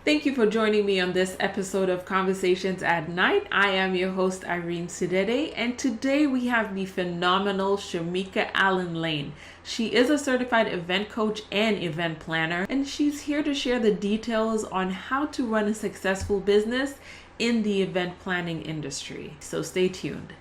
Thank you for joining me on this episode of Conversations at Night. I am your host, Irene Sidede, and today we have the phenomenal Shamika Allen Lane. She is a certified event coach and event planner, and she's here to share the details on how to run a successful business in the event planning industry. So stay tuned.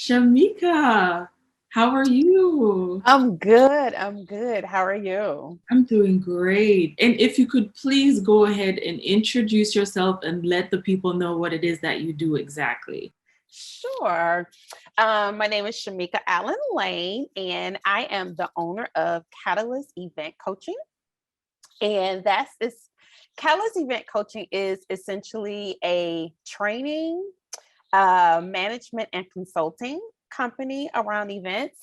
Shamika, how are you? I'm good. I'm good. How are you? I'm doing great. And if you could please go ahead and introduce yourself and let the people know what it is that you do exactly. Sure. My name is Shamika Allen Lane, and I am the owner of Catalyst Event Coaching. And Catalyst Event Coaching is essentially a training, management, and consulting company around events.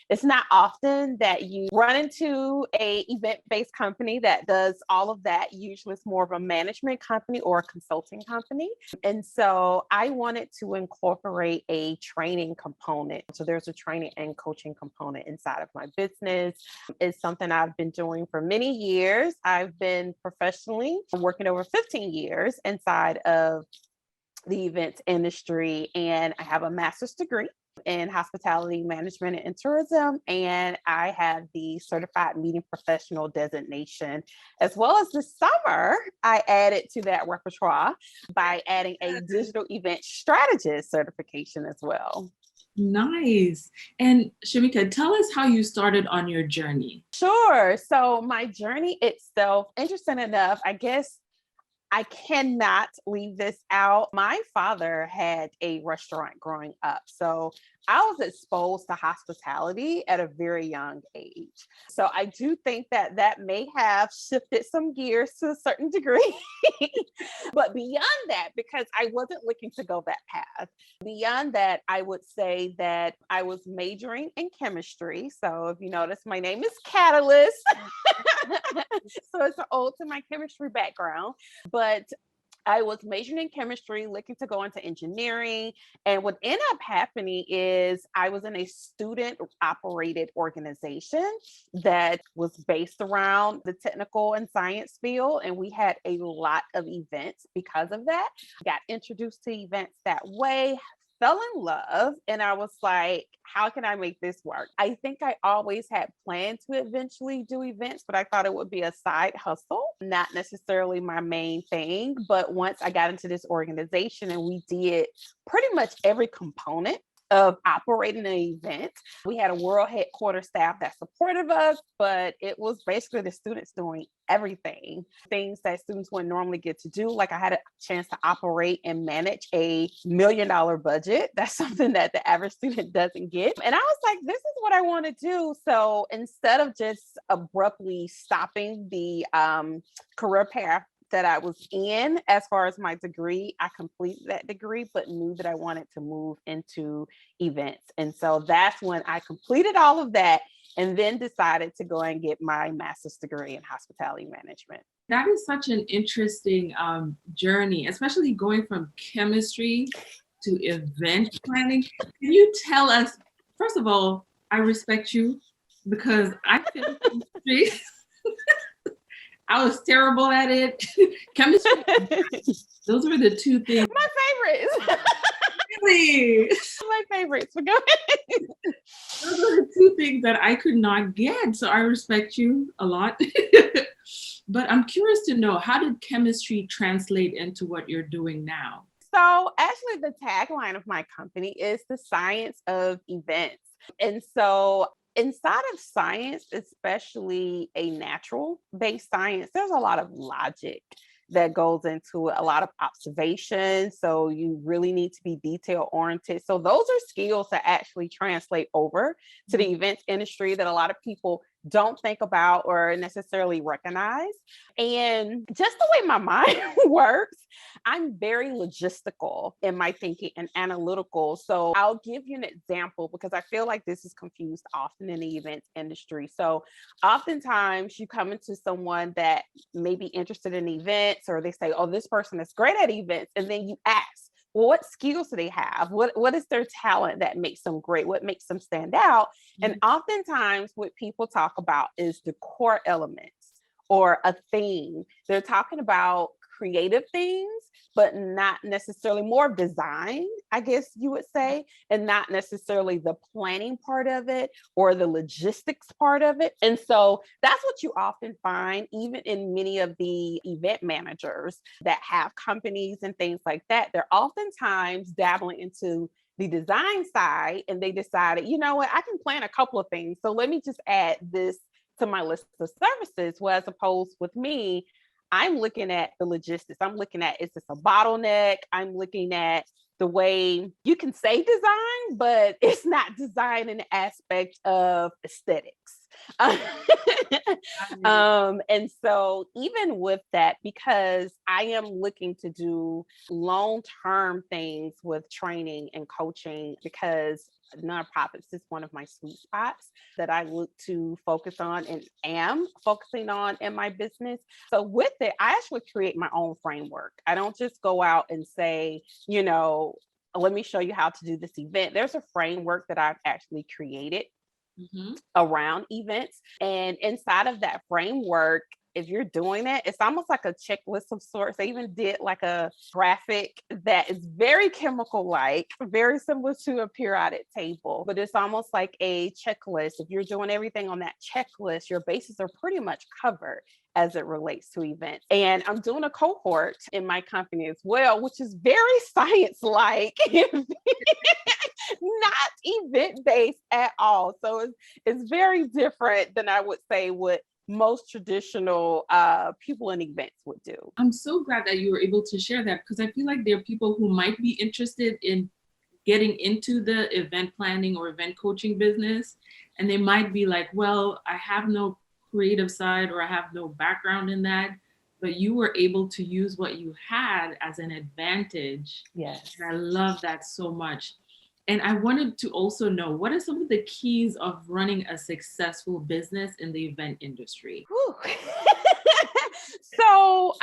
It's not often that you run into a event-based company that does all of that. Usually it's more of a management company or a consulting company. And so I wanted to incorporate a training component. So there's a training and coaching component inside of my business. It's something I've been doing for many years. I've been professionally working over 15 years inside of the events industry, and I have a master's degree in hospitality management and tourism, and I have the certified meeting professional designation. As well as this summer, I added to that repertoire by adding a digital event strategist certification as well. Nice. And Shamika, tell us how you started on your journey. Sure. So my journey itself, interesting enough, I guess I cannot leave this out. My father had a restaurant growing up. So I was exposed to hospitality at a very young age. So I do think that that may have shifted some gears to a certain degree. But beyond that, because I wasn't looking to go that path, beyond that, I would say that I was majoring in chemistry. So if you notice, my name is Catalyst. So it's an ode to my chemistry background. But I was majoring in chemistry, looking to go into engineering. And what ended up happening is I was in a student operated organization that was based around the technical and science field. And we had a lot of events because of that. Got introduced to events that way, fell in love, and I was like, how can I make this work? I think I always had planned to eventually do events, but I thought it would be a side hustle, not necessarily my main thing. But once I got into this organization and we did pretty much every component of operating an event. We had a world headquarters staff that supported us, but it was basically the students doing everything, things that students wouldn't normally get to do. Like I had a chance to operate and manage $1 million budget. That's something that the average student doesn't get. And I was like, this is what I want to do. So instead of just abruptly stopping the career path that I was in as far as my degree, I completed that degree, but knew that I wanted to move into events. And so that's when I completed all of that and then decided to go and get my master's degree in hospitality management. That is such an interesting journey, especially going from chemistry to event planning. Can you tell us, first of all, I respect you because I feel chemistry. I was terrible at it. Chemistry, those were the two things. My favorites. Really? My favorites. But go ahead. Those are the two things that I could not get. So I respect you a lot. But I'm curious to know, how did chemistry translate into what you're doing now? So actually the tagline of my company is the science of events. And so inside of science, especially a natural based science, there's a lot of logic that goes into it, a lot of observation. So you really need to be detail oriented. So those are skills that actually translate over to the events industry that a lot of people don't think about or necessarily recognize. And just the way my mind works, I'm very logistical in my thinking and analytical. So I'll give you an example because I feel like this is confused often in the events industry. So oftentimes you come into someone that may be interested in events, or they say, oh, this person is great at events. And then you ask, well, what skills do they have? What is their talent that makes them great? What makes them stand out? And oftentimes what people talk about is the core elements or a theme. They're talking about creative things, but not necessarily more of design, I guess you would say, and not necessarily the planning part of it or the logistics part of it. And so that's what you often find, even in many of the event managers that have companies and things like that. They're oftentimes dabbling into the design side and they decided, you know what, I can plan a couple of things. So let me just add this to my list of services. Well, as opposed with me, I'm looking at the logistics. I'm looking at, is this a bottleneck? I'm looking at the way you can say design, but it's not design in the aspect of aesthetics. And so even with that, because I am looking to do long-term things with training and coaching, because nonprofits is one of my sweet spots that I look to focus on and am focusing on in my business. So with it, I actually create my own framework. I don't just go out and say, let me show you how to do this event. There's a framework that I've actually created around events. And inside of that framework, if you're doing it, it's almost like a checklist of sorts. They even did like a graphic that is very chemical like, very similar to a periodic table, but it's almost like a checklist. If you're doing everything on that checklist, your bases are pretty much covered as it relates to events. And I'm doing a cohort in my company as well, which is very science-like, not event-based at all. So it's very different than I would say what most traditional people in events would do. I'm so glad that you were able to share that, because I feel like there are people who might be interested in getting into the event planning or event coaching business, and they might be like, well, I have no creative side or I have no background in that, but you were able to use what you had as an advantage. Yes. And I love that so much. And I wanted to also know, what are some of the keys of running a successful business in the event industry? So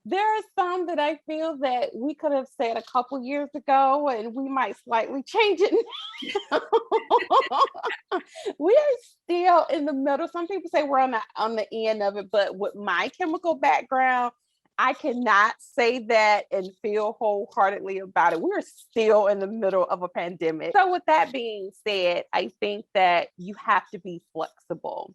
there are some that I feel that we could have said a couple years ago, and we might slightly change it. We are still in the middle. Some people say we're on the end of it, but with my chemical background, I cannot say that and feel wholeheartedly about it. We're still in the middle of a pandemic. So with that being said, I think that you have to be flexible.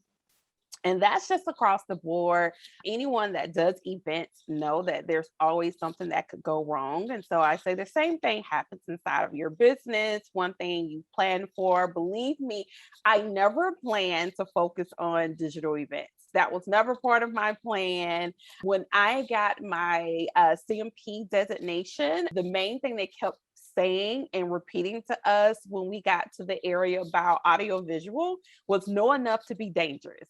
And that's just across the board. Anyone that does events know that there's always something that could go wrong. And so I say the same thing happens inside of your business. One thing you plan for, believe me, I never planned to focus on digital events. That was never part of my plan. When I got my CMP designation, the main thing they kept saying and repeating to us when we got to the area about audiovisual was know enough to be dangerous.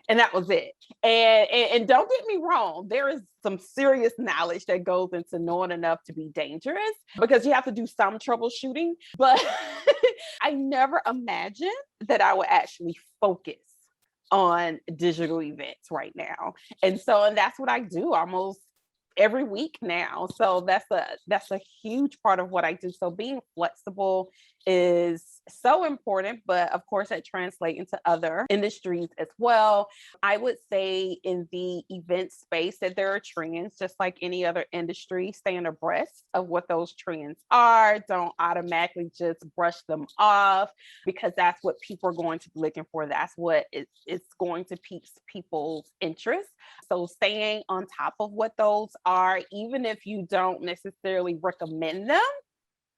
And that was it. And don't get me wrong, there is some serious knowledge that goes into knowing enough to be dangerous because you have to do some troubleshooting. But I never imagined that I would actually focus on digital events right now. And that's what I do almost every week now. So that's a huge part of what I do. So being flexible is so important, but of course that translates into other industries as well. I would say in the event space that there are trends, just like any other industry, staying abreast of what those trends are. Don't automatically just brush them off because that's what people are going to be looking for. That's what it's going to pique people's interest. So staying on top of what those are, even if you don't necessarily recommend them,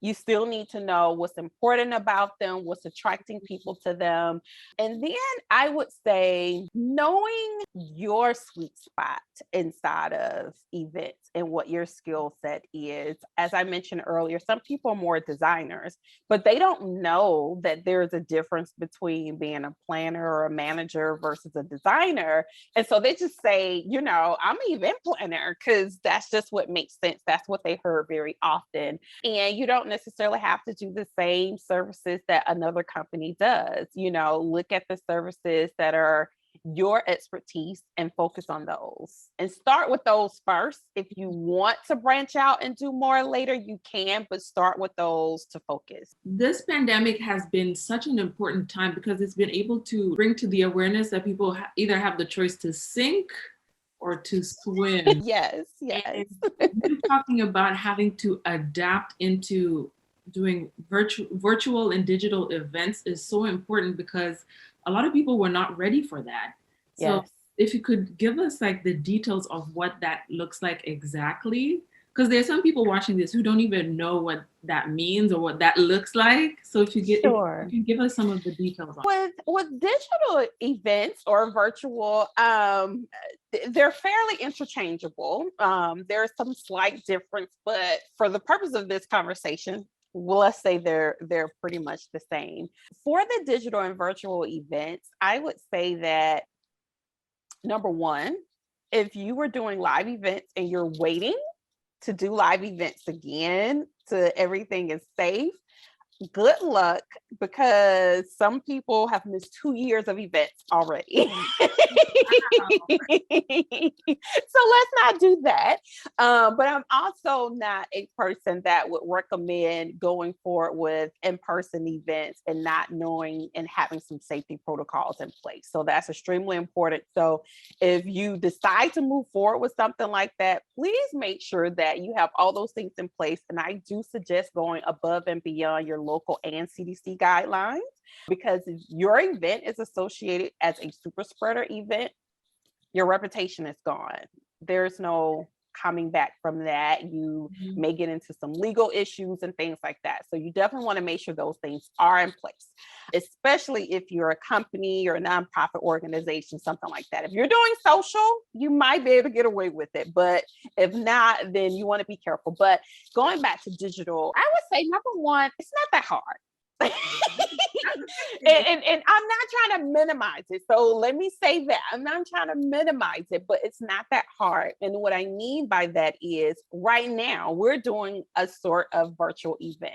you still need to know what's important about them, what's attracting people to them. And then I would say knowing your sweet spot inside of events and what your skill set is. As I mentioned earlier, some people are more designers, but they don't know that there's a difference between being a planner or a manager versus a designer. And so they just say, I'm an event planner because that's just what makes sense. That's what they heard very often. And you don't necessarily have to do the same services that another company does. Look at the services that are your expertise and focus on those and start with those first. If you want to branch out and do more later, you can, but start with those to focus. This pandemic has been such an important time because it's been able to bring to the awareness that people either have the choice to sink or to swim. Yes, yes. You're talking about having to adapt into doing virtual and digital events is so important because a lot of people were not ready for that. So Yes. if you could give us like the details of what that looks like exactly, because there's some people watching this who don't even know what that means or what that looks like. So if you Sure. if you give us some of the details on With digital events or virtual, they're fairly interchangeable. There's some slight difference, but for the purpose of this conversation, well, let's say they're pretty much the same. For the digital and virtual events, I would say that number one, if you were doing live events and you're waiting to do live events again to everything is safe, good luck, because some people have missed 2 years of events already. So let's not do that. But I'm also not a person that would recommend going forward with in-person events and not knowing and having some safety protocols in place. So that's extremely important. So if you decide to move forward with something like that, please make sure that you have all those things in place. And I do suggest going above and beyond your local and CDC guidelines, because if your event is associated as a super spreader event, your reputation is gone. There's no coming back from that. You may get into some legal issues and things like that. So you definitely want to make sure those things are in place, especially if you're a company or a nonprofit organization, something like that. If you're doing social, you might be able to get away with it. But if not, then you want to be careful. But going back to digital, I would say number one, it's not that hard. And I'm not trying to minimize it. So let me say that I'm not trying to minimize it, but it's not that hard. And what I mean by that is right now we're doing a sort of virtual event.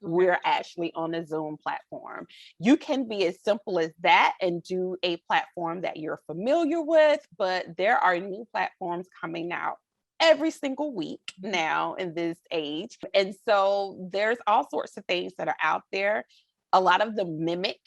We're actually on a Zoom platform. You can be as simple as that and do a platform that you're familiar with, but there are new platforms coming out every single week now in this age. And so there's all sorts of things that are out there. A lot of them mimic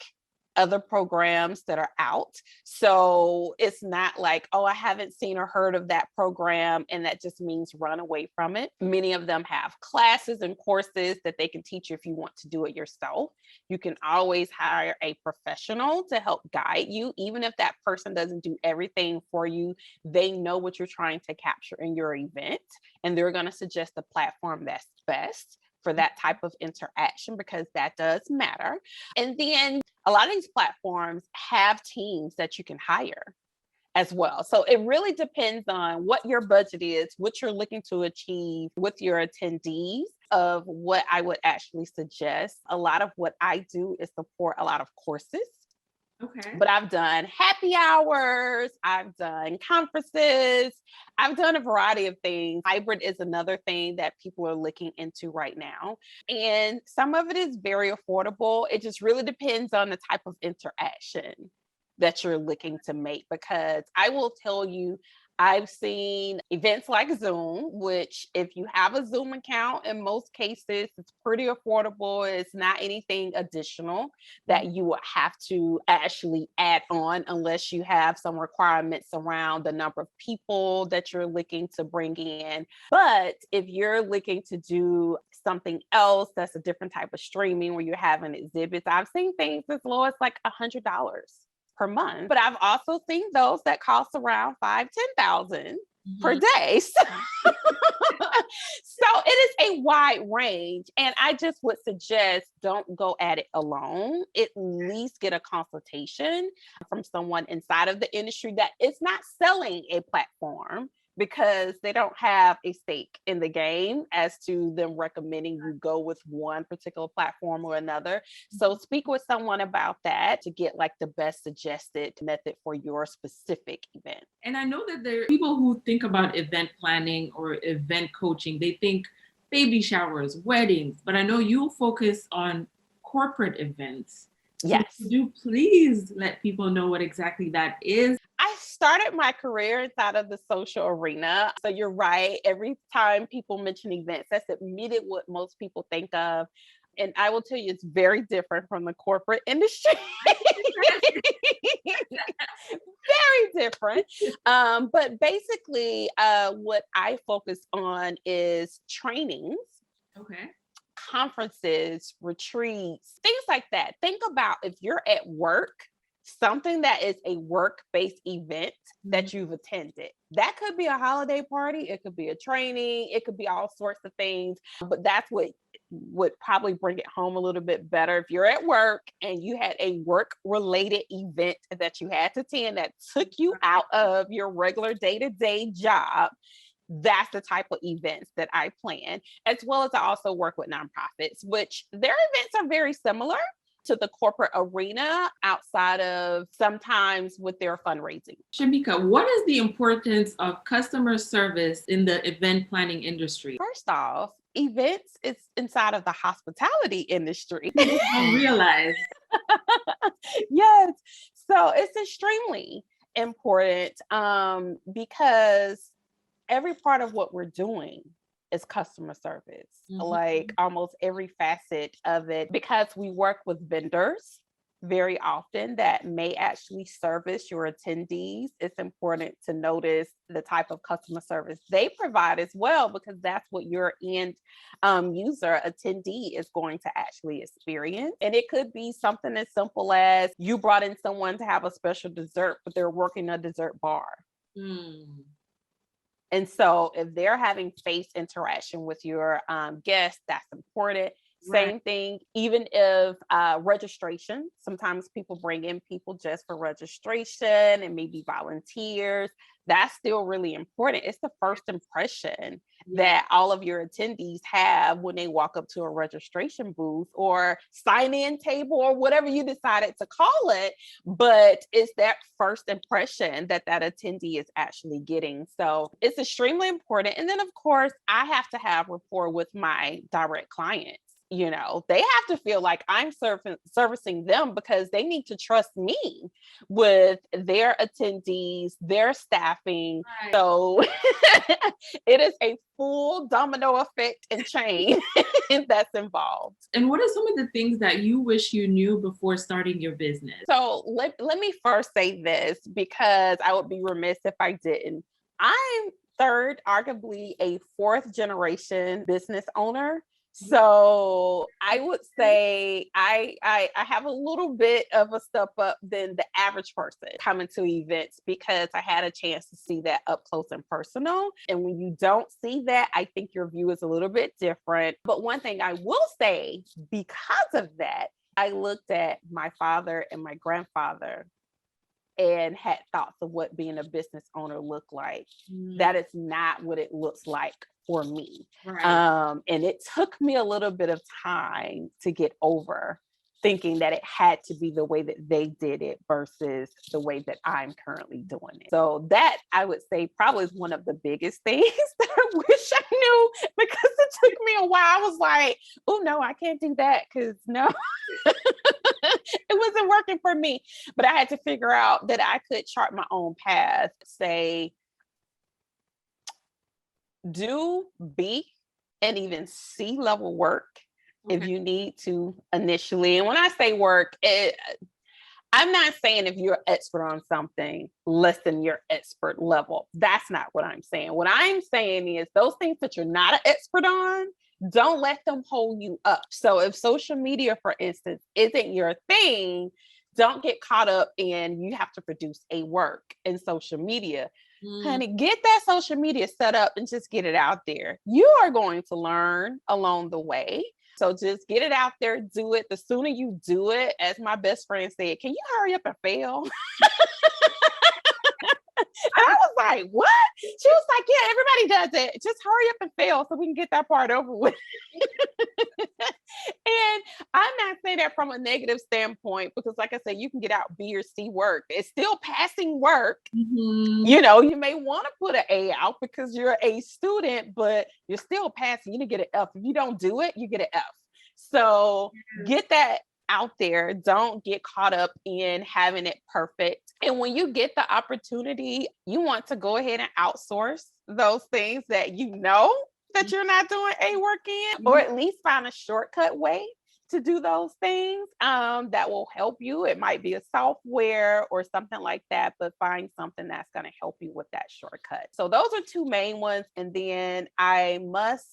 other programs that are out. So it's not like, oh, I haven't seen or heard of that program, and that just means run away from it. Many of them have classes and courses that they can teach you if you want to do it yourself. You can always hire a professional to help guide you. Even if that person doesn't do everything for you, they know what you're trying to capture in your event, and they're going to suggest the platform that's best for that type of interaction, because that does matter. And then a lot of these platforms have teams that you can hire as well. So it really depends on what your budget is, what you're looking to achieve with your attendees, of what I would actually suggest. A lot of what I do is support a lot of courses. Okay. But I've done happy hours, I've done conferences, I've done a variety of things. Hybrid is another thing that people are looking into right now. And some of it is very affordable. It just really depends on the type of interaction that you're looking to make, because I will tell you, I've seen events like Zoom, which if you have a Zoom account, in most cases, it's pretty affordable. It's not anything additional that you would have to actually add on, unless you have some requirements around the number of people that you're looking to bring in. But if you're looking to do something else that's a different type of streaming where you're having exhibits, I've seen things as low as like $100 per month. But I've also seen those that cost around $5,000-10,000 per day. So, so it is a wide range. And I just would suggest don't go at it alone. At least get a consultation from someone inside of the industry that is not selling a platform, because they don't have a stake in the game as to them recommending you go with one particular platform or another. So speak with someone about that to get like the best suggested method for your specific event. And I know that there are people who think about event planning or event coaching. They think baby showers, weddings, but I know you focus on corporate events. So Yes. could you please let people know what exactly that is? I started my career inside of the social arena. So you're right. Every time people mention events, that's immediately what most people think of. And I will tell you, it's very different from the corporate industry. Very different. But basically, what I focus on is trainings, Okay. conferences, retreats, things like that. Think about if you're at work, something that is a work-based event Mhm. that you've attended. That could be a holiday party, it could be a training, it could be all sorts of things, but that's what would probably bring it home a little bit better if you're at work and you had a work related event that you had to attend that took you out of your regular day-to-day job. That's the type of events that I plan, as well as I also work with nonprofits, which their events are very similar to the corporate arena outside of sometimes with their fundraising. Shamika, what is the importance of customer service in the event planning industry? First off, events is inside of the hospitality industry. People don't realize. Yes. So it's extremely important because every part of what we're doing is customer service, like Mhm. almost every facet of it, because we work with vendors very often that may actually service your attendees. It's important to notice the type of customer service they provide as well, because that's what your end user attendee is going to actually experience. And it could be something as simple as you brought in someone to have a special dessert, but they're working a dessert bar. Mm. And so if they're having face interaction with your guests, that's important. Right. Same thing, even if registration, sometimes people bring in people just for registration and maybe volunteers. That's still really important. It's the first impression Yeah. that all of your attendees have when they walk up to a registration booth or sign in table or whatever you decided to call it, but it's that first impression that that attendee is actually getting. So it's extremely important. And then, of course, I have to have rapport with my direct clients. You know, they have to feel like I'm servicing them because they need to trust me with their attendees, their staffing. Right. So it is a full domino effect and chain that's involved. And what are some of the things that you wish you knew before starting your business? So let me first say this because I would be remiss if I didn't. I'm third, arguably a fourth generation business owner. So I would say I have a little bit of a step up than the average person coming to events because I had a chance to see that up close and personal. And when you don't see that, I think your view is a little bit different. But one thing I will say because of that, I looked at my father and my grandfather and had thoughts of what being a business owner looked like. Mm. That is not what it looks like for me. Right. And it took me a little bit of time to get over thinking that it had to be the way that they did it versus the way that I'm currently doing it. So that I would say probably is one of the biggest things that I wish I knew because it took me a while. I was like, oh no, I can't do that because no, it wasn't working for me. But I had to figure out that I could chart my own path, say, do B and even C level work if Okay. you need to initially. And when I say work, I'm not saying if you're an expert on something less than your expert level. That's not what I'm saying. What I'm saying is those things that you're not an expert on, don't let them hold you up. So if social media, for instance, isn't your thing, don't get caught up in you have to produce a work in social media. Mm. Honey, get that social media set up and just get it out there. You are going to learn along the way. So just get it out there, do it. The sooner you do it, as my best friend said, can you hurry up and fail? And I was like, what? She was like, yeah, everybody does it. Just hurry up and fail so we can get that part over with. And I'm not saying that from a negative standpoint, because like I said, you can get out B or C work. It's still passing work. Mhm. You know, you may want to put an A out because you're a student, but you're still passing. You didn't get an F. If you don't do it, you get an F. So get that out there. Don't get caught up in having it perfect. And when you get the opportunity, you want to go ahead and outsource those things that you know that you're not doing a work in, or at least find a shortcut way to do those things that will help you. It might be a software or something like that, but find something that's going to help you with that shortcut. So those are two main ones. And then I must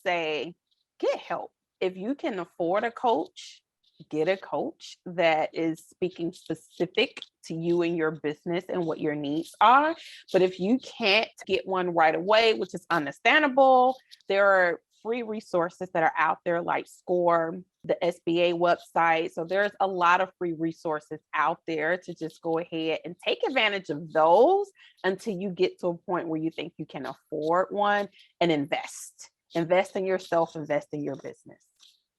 say, get help. If you can afford a coach, get a coach that is speaking specific to you and your business and what your needs are. But if you can't get one right away, which is understandable, there are free resources that are out there like SCORE, the SBA website. So there's a lot of free resources out there to just go ahead and take advantage of those until you get to a point where you think you can afford one, and invest. Invest in yourself, invest in your business.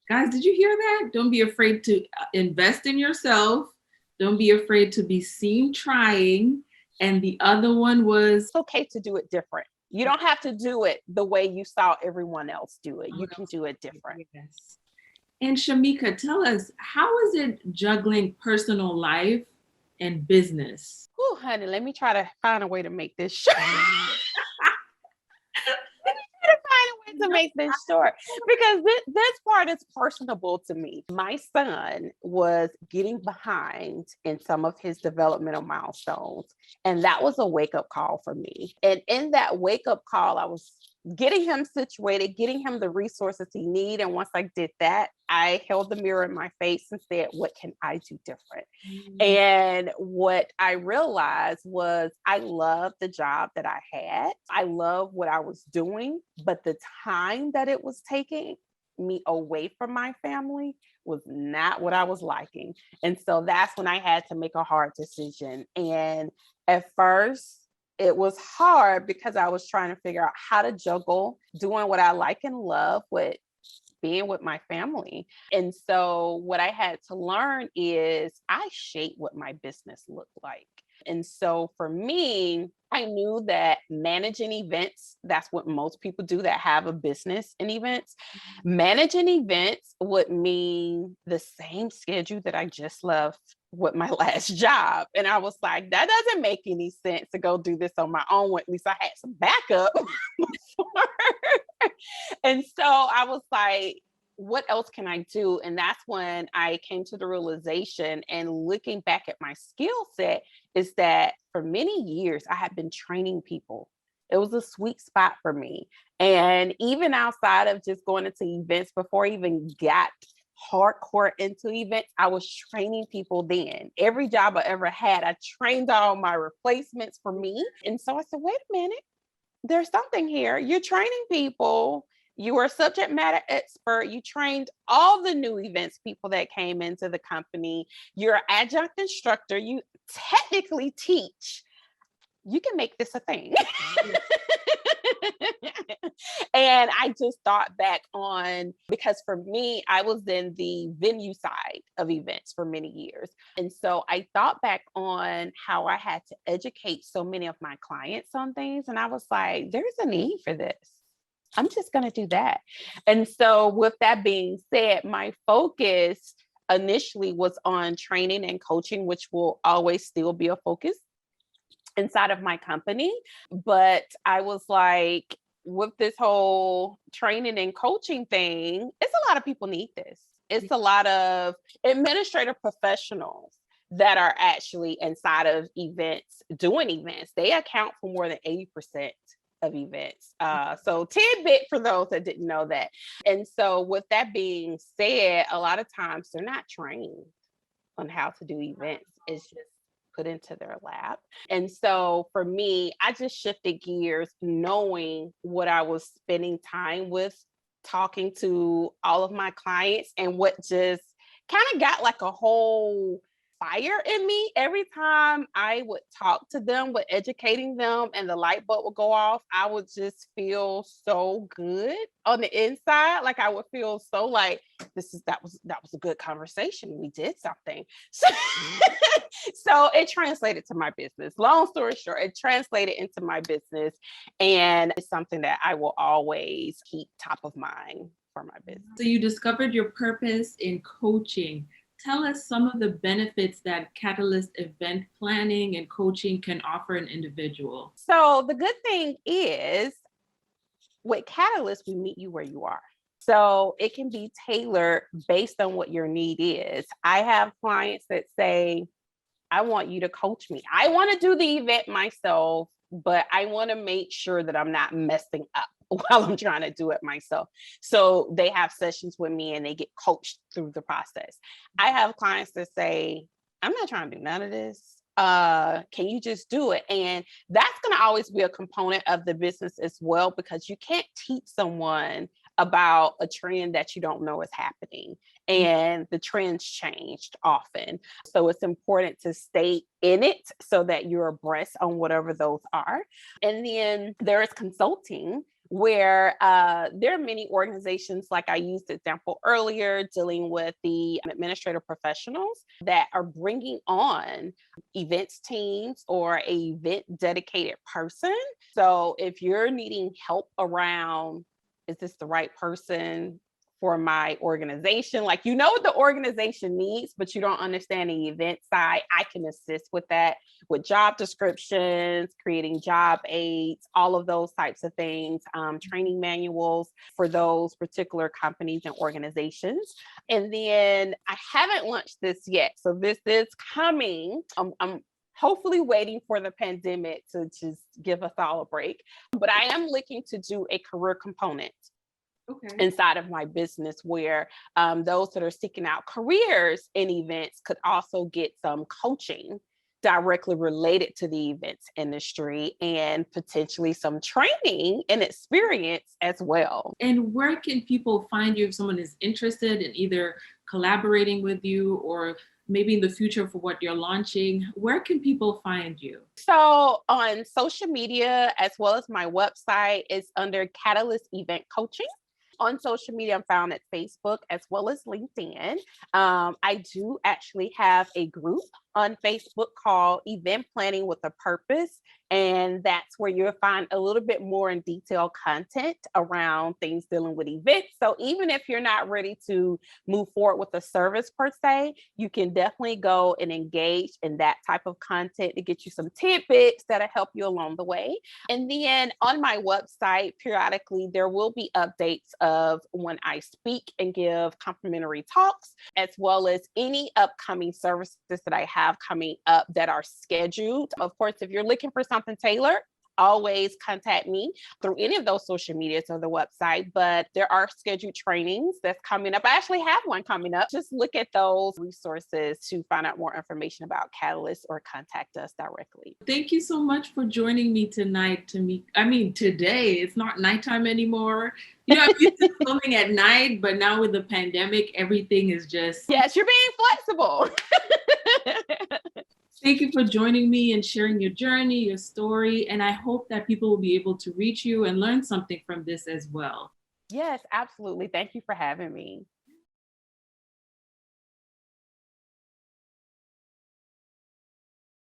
Guys, did you hear that? Don't be afraid to invest in yourself. Don't be afraid to be seen trying. And the other one was, it's okay to do it different. You don't have to do it the way you saw everyone else do it. You can do it different. Yes. And Shamika, tell us, how is it juggling personal life and business? Oh, honey, let me try to find a way to make this short. To make this short, because this part is personable to me. My son was getting behind in some of his developmental milestones, and that was a wake-up call for me. And in that wake-up call, I was getting him situated, getting him the resources he needed. And once I did that, I held the mirror in my face and said, what can I do different? Mm-hmm. And what I realized was I loved the job that I had. I loved what I was doing, but the time that it was taking me away from my family was not what I was liking. And so that's when I had to make a hard decision. And at first, it was hard because I was trying to figure out how to juggle doing what I like and love with being with my family. And so what I had to learn is I shape what my business looked like. And so for me, I knew that managing events, that's what most people do that have a business in events. Managing events would mean the same schedule that I just left with my last job. And I was like, that doesn't make any sense to go do this on my own. At least I had some backup before. And so I was like, what else can I do? And that's when I came to the realization, and looking back at my skill set, is that for many years I had been training people. It was a sweet spot for me. And even outside of just going into events, before I even got hardcore into events, I was training people then. Every job I ever had, I trained all my replacements for me. And so I said, wait a minute, there's something here. You're training people. You were a subject matter expert. You trained all the new events people that came into the company. You're an adjunct instructor. You technically teach. You can make this a thing. And I just thought back on, because for me, I was in the venue side of events for many years. And so I thought back on how I had to educate so many of my clients on things. And I was like, there's a need for this. I'm just going to do that. And so with that being said, my focus initially was on training and coaching, which will always still be a focus inside of my company. But I was like, with this whole training and coaching thing, it's a lot of people need this. It's a lot of administrative professionals that are actually inside of events, doing events. They account for more than 80% of events. So tidbit for those that didn't know that. And so with that being said, a lot of times they're not trained on how to do events. It's just put into their lap. And so for me, I just shifted gears, knowing what I was spending time with, talking to all of my clients, and what just kind of got like a whole fire in me every time I would talk to them, with educating them, and the light bulb would go off. I would just feel so good on the inside. Like I would feel so like that was a good conversation. We did something. So it translated to my business. Long story short, it translated into my business, and it's something that I will always keep top of mind for my business. So you discovered your purpose in coaching. tell us some of the benefits that Catalyst event planning and coaching can offer an individual. So the good thing is with Catalyst, we meet you where you are. So it can be tailored based on what your need is. I have clients that say, I want you to coach me. I want to do the event myself, but I want to make sure that I'm not messing up while I'm trying to do it myself. So they have sessions with me and they get coached through the process. I have clients that say, I'm not trying to do none of this. Can you just do it? And that's going to always be a component of the business as well, because you can't teach someone about a trend that you don't know is happening. And the trends changed often. So it's important to stay in it so that you're abreast on whatever those are. And then there is consulting, where there are many organizations, like I used the example earlier, dealing with the administrative professionals that are bringing on events teams or an event dedicated person. So if you're needing help around, is this the right person for my organization? Like, you know what the organization needs, but you don't understand the event side. I can assist with that, with job descriptions, creating job aids, all of those types of things, training manuals for those particular companies and organizations. And then I haven't launched this yet. So this is coming. I'm hopefully waiting for the pandemic to just give us all a break. But I am looking to do a career component inside of my business, where those that are seeking out careers in events could also get some coaching directly related to the events industry, and potentially some training and experience as well. And where can people find you if someone is interested in either collaborating with you or maybe in the future for what you're launching? Where can people find you? So on social media, as well as my website, is under Catalyst Event Coaching. On social media, I'm found at Facebook as well as LinkedIn. I do actually have a group on Facebook called Event Planning with a Purpose. And that's where you'll find a little bit more in detail content around things dealing with events. So even if you're not ready to move forward with a service per se, you can definitely go and engage in that type of content to get you some tidbits that'll help you along the way. And then on my website, periodically, there will be updates of when I speak and give complimentary talks, as well as any upcoming services that I have coming up that are scheduled. Of course, if you're looking for something tailored, always contact me through any of those social medias or the website. But there are scheduled trainings that's coming up. I actually have one coming up. Just look at those resources to find out more information about Catalyst or contact us directly. Thank you so much for joining me tonight. Today, it's not nighttime anymore. You know, I'm used to filming at night, but now with the pandemic, everything is just... Yes, you're being flexible. Thank you for joining me and sharing your journey, your story, and I hope that people will be able to reach you and learn something from this as well. Yes, absolutely. Thank you for having me.